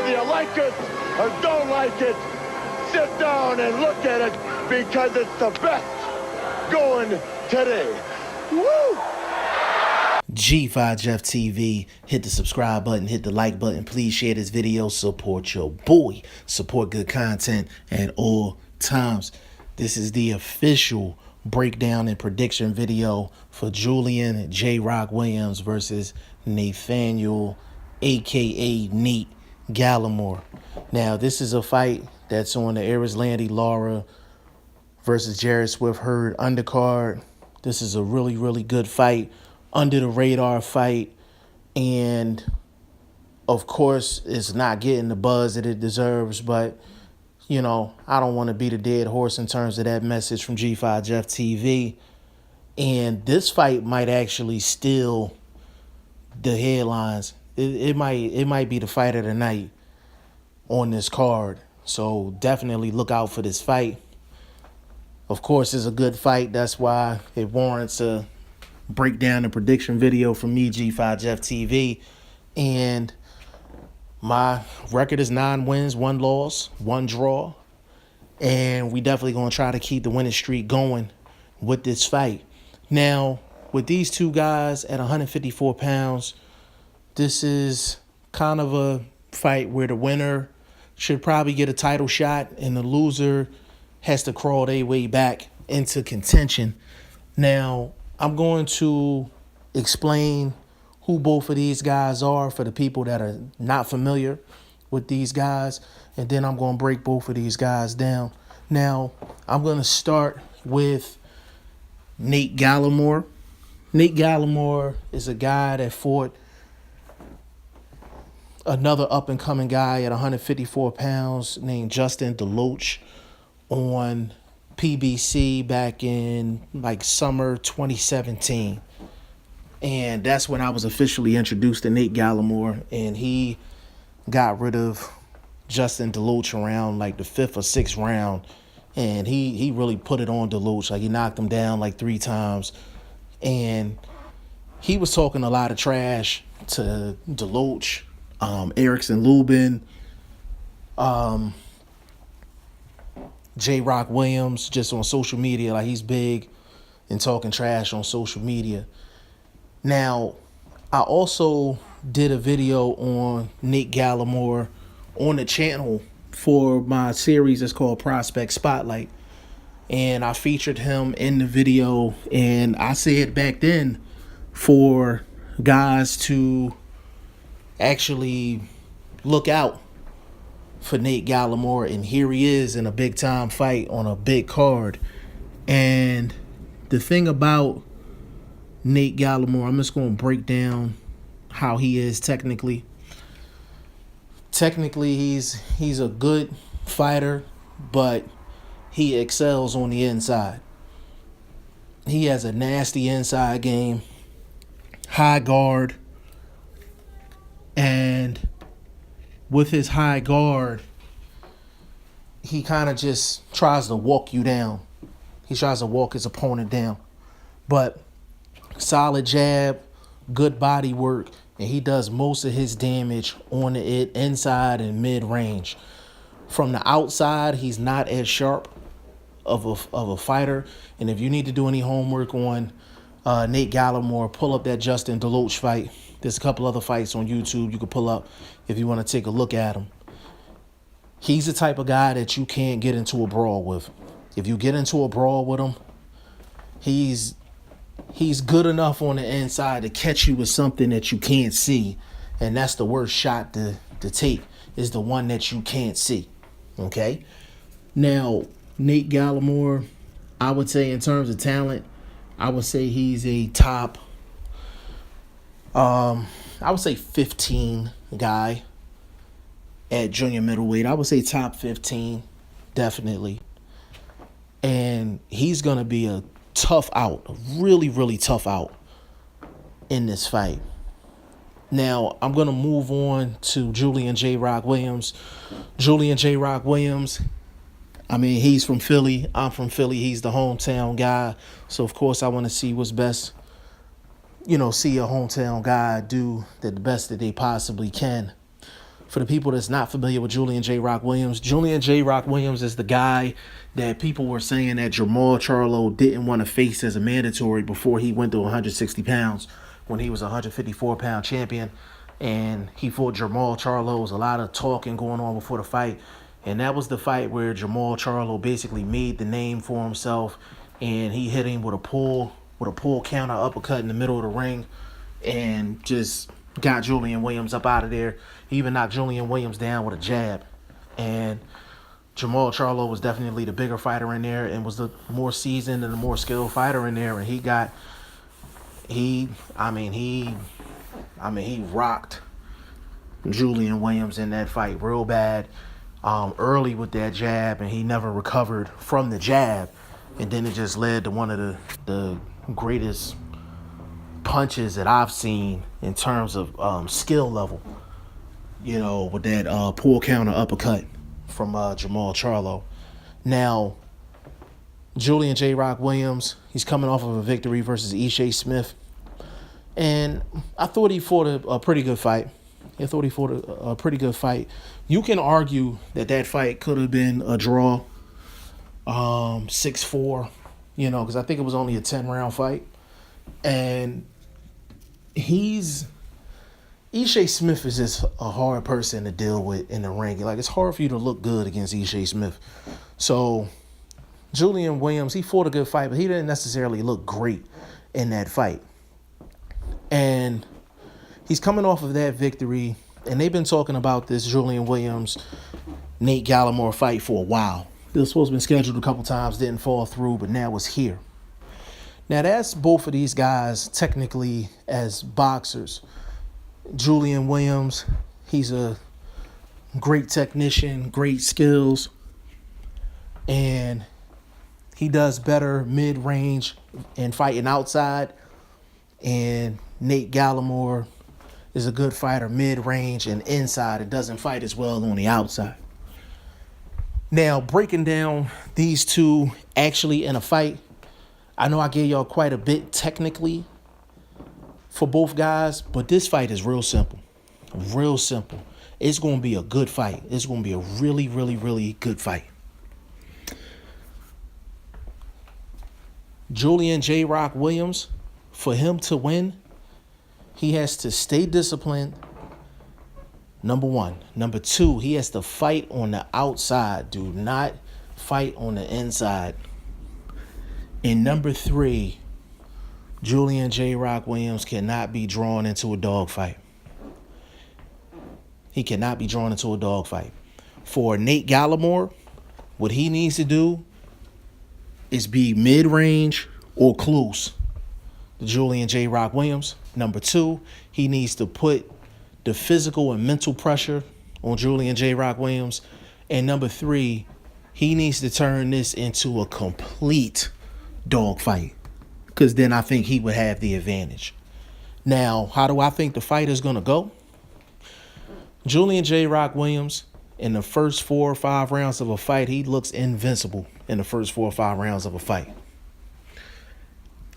Whether you like it or don't like it, sit down and look at it because it's the best going today. Woo! G5 Jeff TV, hit the subscribe button, hit the like button. Please share this video. Support your boy. Support good content at all times. This is the official breakdown and prediction video for Julian Jroc Williams versus Nathaniel, aka Nate Gallimore. Now, this is a fight that's on the Lara versus Jared Swift Hurd undercard. This is a really, really good fight, under the radar fight, and of course it's not getting the buzz that it deserves, but you know, I don't want to be the dead horse in terms of that message from G5 Jeff TV. And this fight might actually steal the headlines. It might be the fight of the night on this card. So definitely look out for this fight. Of course, it's a good fight. That's why it warrants a breakdown and prediction video from me, G5 Jeff TV. And my record is 9 wins, 1 loss, 1 draw. And we definitely going to try to keep the winning streak going with this fight. Now, with these two guys at 154 pounds, this is kind of a fight where the winner should probably get a title shot and the loser has to crawl their way back into contention. Now, I'm going to explain who both of these guys are for the people that are not familiar with these guys, and then I'm going to break both of these guys down. Now, I'm going to start with Nate Gallimore. Nate Gallimore is a guy that fought another up-and-coming guy at 154 pounds named Justin Deloach on PBC back in like summer 2017. And that's when I was officially introduced to Nate Gallimore, and he got rid of Justin Deloach around like the 5th or 6th round. And he really put it on Deloach. Like, he knocked him down like 3 times. And he was talking a lot of trash to Deloach, Erickson Lubin, Jroc Williams, just on social media. Like, he's big and talking trash on social media. Now, I also did a video on Nate Gallimore on the channel for my series. It's called Prospect Spotlight. And I featured him in the video. And I said back then for guys to actually look out for Nate Gallimore. And here he is in a big-time fight on a big card. And the thing about Nate Gallimore, I'm just going to break down how he is technically. Technically, he's a good fighter, but he excels on the inside. He has a nasty inside game, high guard, and with his high guard, he kind of just tries to walk you down. He tries to walk his opponent down. But solid jab, good body work, and he does most of his damage on the inside and mid-range. From the outside, he's not as sharp of a fighter. And if you need to do any homework on Nate Gallimore, pull up that Justin Deloach fight. There's a couple other fights on YouTube you can pull up if you want to take a look at him. He's the type of guy that you can't get into a brawl with. If you get into a brawl with him, he's good enough on the inside to catch you with something that you can't see. And that's the worst shot to take, is the one that you can't see. Okay? Now, Nate Gallimore, I would say in terms of talent, I would say he's a top, I would say 15 guy at junior middleweight. I would say top 15, definitely. And he's going to be a tough out, a really, really tough out in this fight. Now, I'm going to move on to Julian Jroc Williams. Julian Jroc Williams, I mean, he's from Philly. I'm from Philly. He's the hometown guy. So, of course, I want to see what's best, you know, see a hometown guy do the best that they possibly can. For the people that's not familiar with Julian Jroc Williams, Julian Jroc Williams is the guy that people were saying that Jermall Charlo didn't want to face as a mandatory before he went to 160 pounds when he was a 154-pound champion. And he fought Jermall Charlo. There was a lot of talking going on before the fight. And that was the fight where Jermall Charlo basically made the name for himself. And he hit him with a pull counter uppercut in the middle of the ring. And just got Julian Williams up out of there. He even knocked Julian Williams down with a jab. And Jermall Charlo was definitely the bigger fighter in there and was the more seasoned and the more skilled fighter in there. And he rocked Julian Williams in that fight real bad early with that jab, and he never recovered from the jab. And then it just led to one of the greatest punches that I've seen in terms of skill level, with that pull counter uppercut from Jermall Charlo. Now, Julian Jroc Williams, he's coming off of a victory versus Ishe Smith. And I thought he fought a pretty good fight. You can argue that fight could have been a draw, 6-4, because I think it was only a 10-round fight. And Ishe Smith is just a hard person to deal with in the ring. Like, it's hard for you to look good against Ishe Smith. So Julian Williams, he fought a good fight, but he didn't necessarily look great in that fight. And he's coming off of that victory, and they've been talking about this Julian Williams, Nate Gallimore fight for a while. It was supposed to be scheduled a couple times, didn't fall through, but now it's here. Now, that's both of these guys technically as boxers. Julian Williams, he's a great technician, great skills, and he does better mid-range and fighting outside. And Nate Gallimore is a good fighter mid-range and inside and doesn't fight as well on the outside. Now, breaking down these two actually in a fight, I know I gave y'all quite a bit technically for both guys, but this fight is real simple. Real simple. It's going to be a good fight. It's going to be a really, really, really good fight. Julian Jroc Williams, for him to win, he has to stay disciplined, number one. Number two, he has to fight on the outside. Do not fight on the inside. And number three, Julian Jroc Williams cannot be drawn into a dogfight. He cannot be drawn into a dogfight. For Nate Gallimore, what he needs to do is be mid-range or close to Julian Jroc Williams. Number two, he needs to put the physical and mental pressure on Julian Jroc Williams. And number three, he needs to turn this into a complete dogfight, because then I think he would have the advantage. Now, how do I think the fight is going to go? Julian Jroc Williams, in the first 4 or 5 rounds of a fight, he looks invincible in the first 4 or 5 rounds of a fight.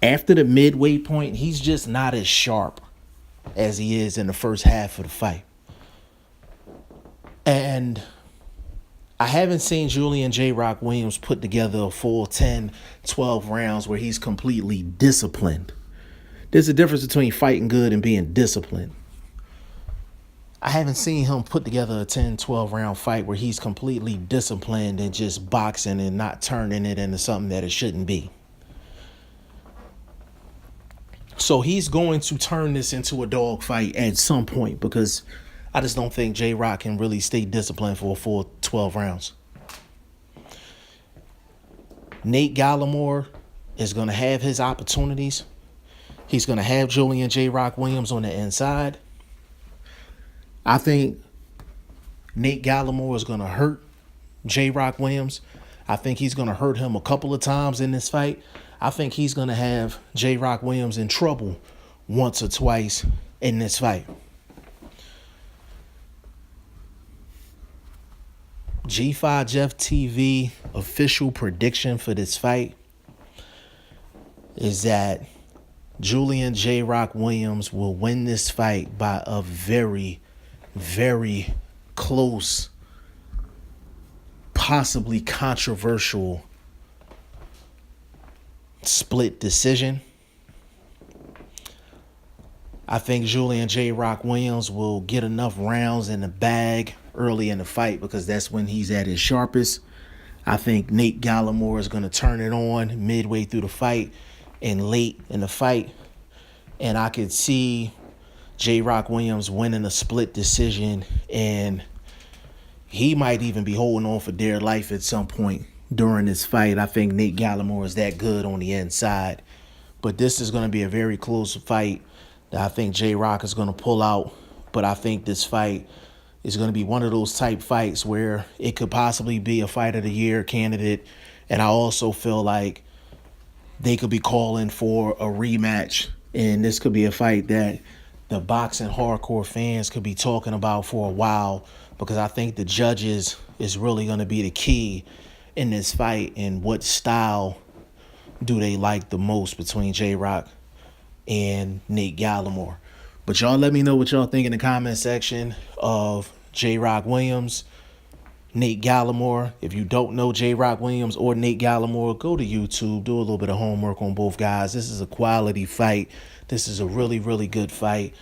After the midway point, he's just not as sharp as he is in the first half of the fight. And I haven't seen Julian Jroc Williams put together a full 10, 12 rounds where he's completely disciplined. There's a difference between fighting good and being disciplined. I haven't seen him put together a 10, 12 round fight where he's completely disciplined and just boxing and not turning it into something that it shouldn't be. So he's going to turn this into a dogfight at some point, because I just don't think Jroc can really stay disciplined for a full 12 rounds. Nate Gallimore is going to have his opportunities. He's going to have Julian Jroc Williams on the inside. I think Nate Gallimore is going to hurt Jroc Williams. I think he's going to hurt him a couple of times in this fight. I think he's going to have Jroc Williams in trouble once or twice in this fight. G5 Jeff TV official prediction for this fight is that Julian Jroc Williams will win this fight by a very, very, close, possibly controversial split decision. I think Julian Jroc Williams will get enough rounds in the bag early in the fight because that's when he's at his sharpest. I think Nate Gallimore is going to turn it on midway through the fight and late in the fight. And I could see Jroc Williams winning a split decision, and he might even be holding on for dear life at some point during this fight. I think Nate Gallimore is that good on the inside. But this is going to be a very close fight. I think Jroc is going to pull out, but I think this fight is going to be one of those type fights where it could possibly be a fight of the year candidate. And I also feel like they could be calling for a rematch, and this could be a fight that the boxing hardcore fans could be talking about for a while, because I think the judges is really going to be the key in this fight, and what style do they like the most between Jroc and Nate Gallimore. But y'all let me know what y'all think in the comment section of Jroc Williams, Nate Gallimore. If you don't know Jroc Williams or Nate Gallimore, go to YouTube, do a little bit of homework on both guys. This is a quality fight. This is a really, really good fight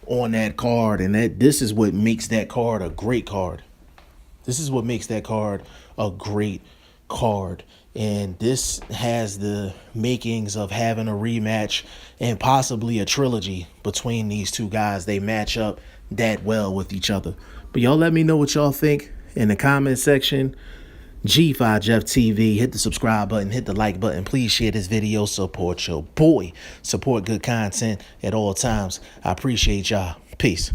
on that card, and this is what makes that card a great card. This is what makes that card a great card. And this has the makings of having a rematch and possibly a trilogy between these two guys. They match up that well with each other. But y'all let me know what y'all think in the comment section. G5 Jeff TV, hit the subscribe button, hit the like button. Please share this video. Support your boy. Support good content at all times. I appreciate y'all. Peace.